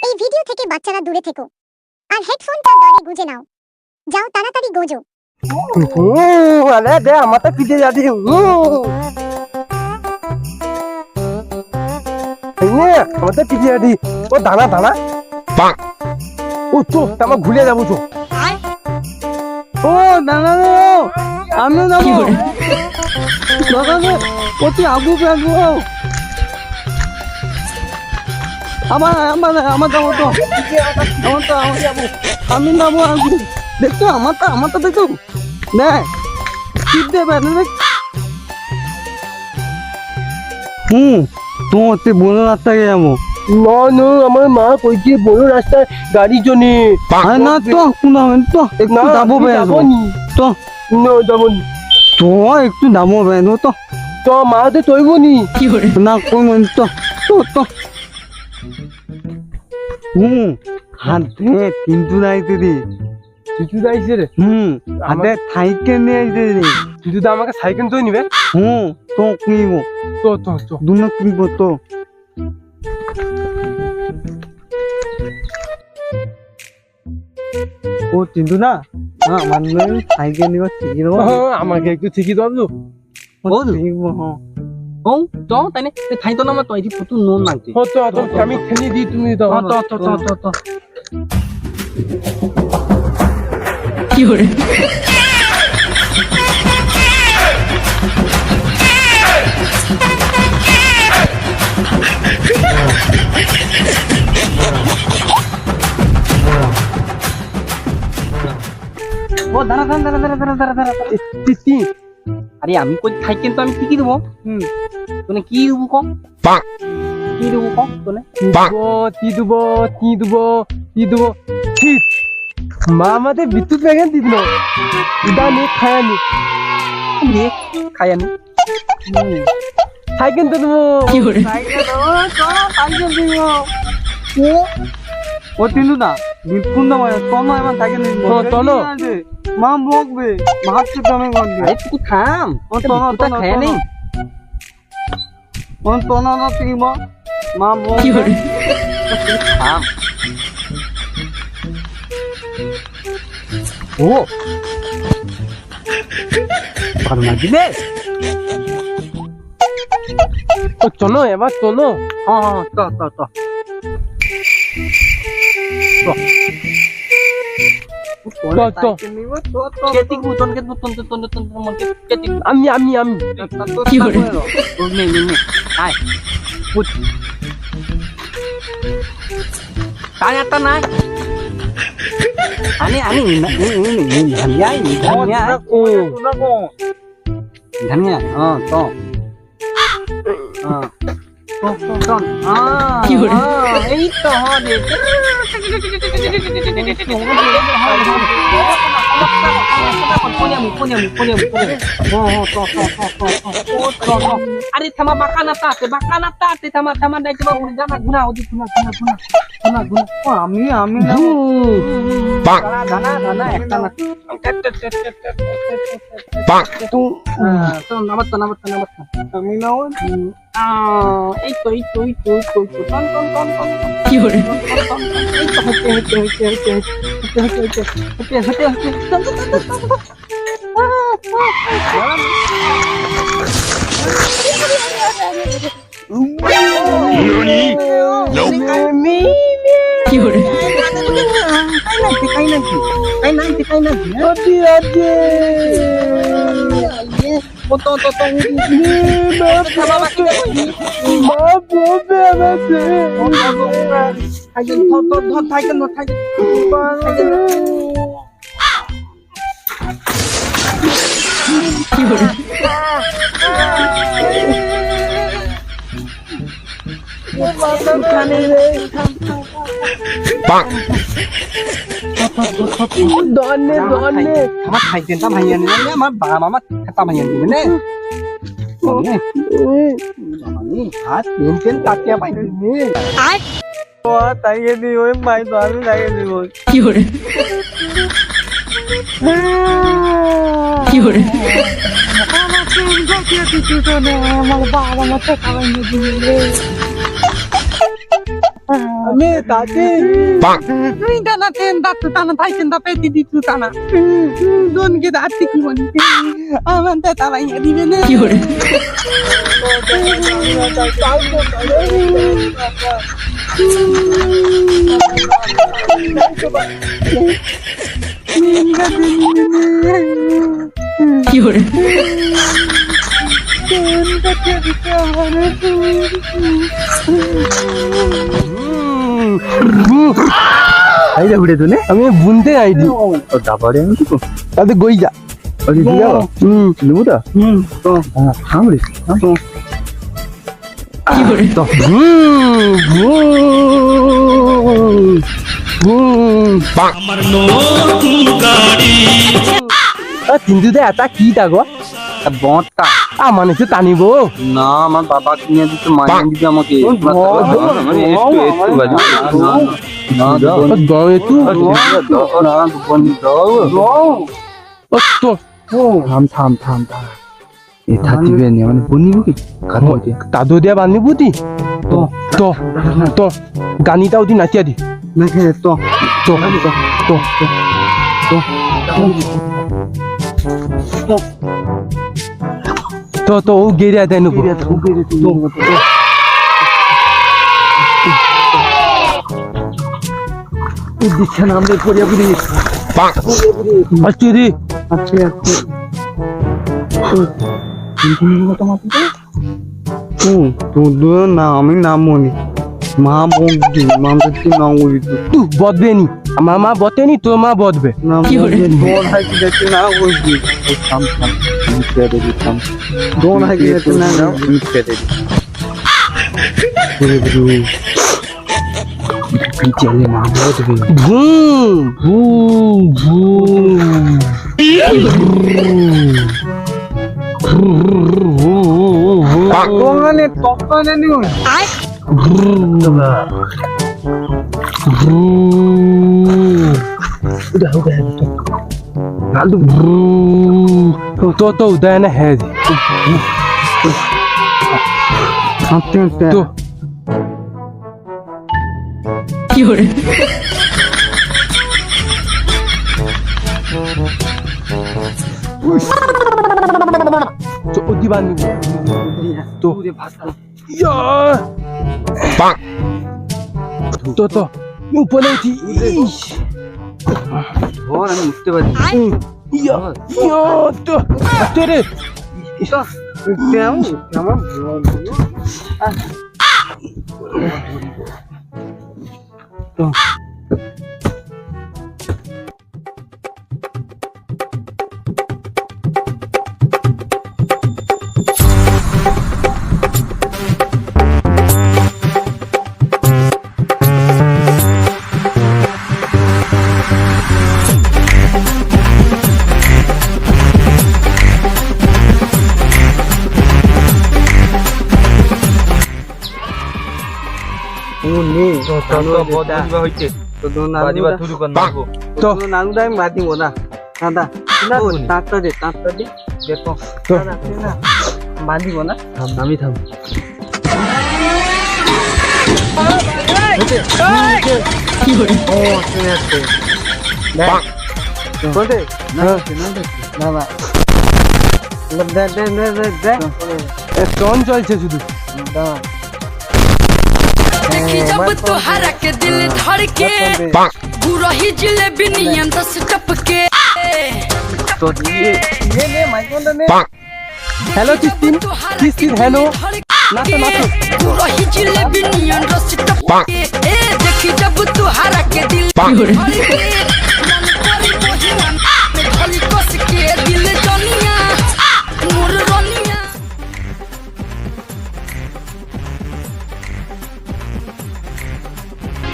এই ভিডিও থেকে বাচ্চারা দূরে থেকো আর হেডফোনটা দাঁড়ে গুঁজে নাও। যাও তাড়াতাড়ি গোজো। আরে দে আমার তো পিঠে যাচ্ছি আমার তো পিঠে যাচ্ছি ও দানা দানা ও চো আমার ঘুরে যাবো চো ও দানা আমিও যাবো অতি আগু পেগু আমার যাবো তো আমি যাবো আগু দেখতো আমারটা দেখতো দেখ টিপ দেবে তোমার বড় রাস্তায় যাবো না আমার মা কইছে বড় রাস্তায় গাড়ি জনে না তো কোনো তো একটু যাবো তো যাবো তো একটু যাবো বেনো তো তো মা তো তৈব নি না কোন তো তো হাতে কিন্তু যাইতে দি কিছু যাইছে রে হাতে সাইকেল নিয়ে আইতে রে তুই তো আমাকে সাইকেল তো নিবে তো কিনবো তো দুনো কিনবো তো ও চিন্তু না আমার সাইকেল নিবা শিখি দেবো আমাকে একটু শিখি দেবো তো তাই না থাই তো না তো এটি প্রচুর নুন লাগছে আমি খেলে দিই তুমি তো কি করে ও দাঁড়া আরে আমি কই খাই কিন্তু আমি কি দেবো তোনে কি দেবো কম কি দেবো কম তোনে তি দেবো ঠিক মা আমাদের বিদ্যুৎ প্যাকেট দিল ইদানি খায়ানি সাইকেল তো দেবো সাইকেল দিব ও তিনু না বিপুন না তনো এমন সাইকেল তনো মা বকবে ভাত তো তুমি বকবে আরে তুই থাম ও তনো তো খায় নেই ও তনো না তুই মা কি বকবে থাম ও পারনা দিবে ও তনো এবার তনো হ্যাঁ তো আমি কি করে আয় টায়ারটা নাই আনি ধনিয়া তো এই তো আরে থামা বাঁকা নাতে থামা দাইতে বাবু জানা গুনা ওদি গুনা আমি দানা একটা না তো নামত আমি নাও এই তো টন কি করে কি করে দনে আমার সাইকেলটা ভাইয়া নিলে আমার বাবা মামা খাতা ভাইয়া দিবে না হাত পেন কাটিয়া পাই তাইয়ে দি ওই মাই তো আমি তাইয়ে দিব আমি তাকে Tuh tanah tenda tuh tanah thai tenda peti di tuh tanah. Don kita hati kiman. Aman teh tanah ya di mana? আইডা ঘুরে তো আমি বুনতে আইডি তারপরে আমি কি তাতে গই যা ওই দিকে যাও নেবো তো থামরে তো কিন্তু দে এটা কি তাগো বটটা মানে সে টানিব না আমার বাবা কিনে দিতে মাইনে দিতে আমাকে দাদু দিয়া বান্ধিব দি তো তো গানিটাও দি নাচিয়া দি তো তো তো তো তো ও গেরিয়া দেয় নেবো দিচ্ছে না আমাদের পড়িয়া পড়ি আসছি রে না আমি নাম মনি মা বন্ধু মানুষ নাম তুই বদবে নি আমার মা বতে নি তোর মা বদবে तो उदय ना है तो दीवानी तो तो ऊपर उठी আমি উঠতে পারি তো তেরে বাঁধিব না আমি থাম कौन चलছে শুধু देखी जब तोहरा के दिल धड़के पूरा ही जिलेबी नियन 10 टपके तो ये ले माइक में हेलो किस्तिन किस्तिन हेलो नाचो नाचो पूरा ही जिलेबी नियन 10 टपके ए देखी जब तोहरा के दिल धड़के मन करे मोहिना में ढली कस के दिल जनिया मोर रनिया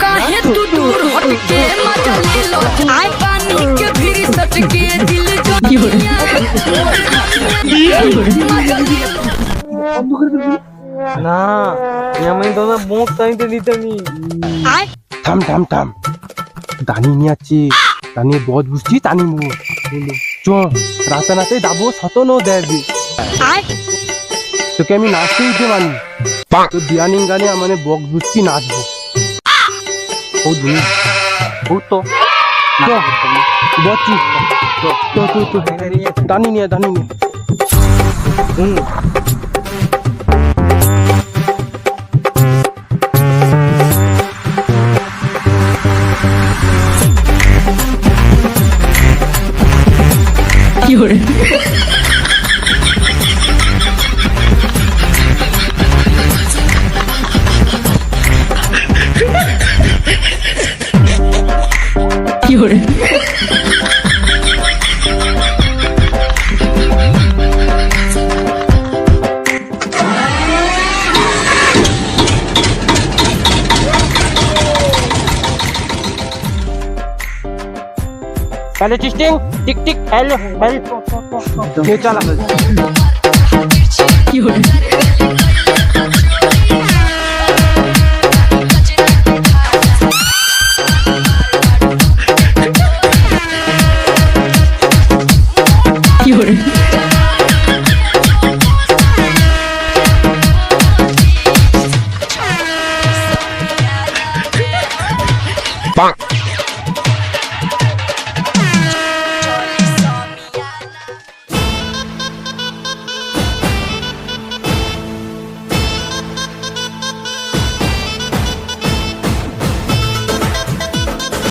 काहे तू दूर हट के मजा ले लो आए पानी के भीरी सट के दिल जनिया मजा ले लो না আমি দাদা বোক টাইতে দিতামি থাম থাম থাম দানি নিয়ে যাচ্ছি দানি বদ বুঝছি টানি মু চ রাতে রাতে যাবো সতনও দেবি তোকে আমি নাচতে দিতে মানি তো বিয়ানিং গানে মানে বক বুঝছি নাচবো ও দুই ও তো বচ্চি তো দানি নিয়ে पहले टिक टिक टिक हेलो हेलो ये चला Bonk.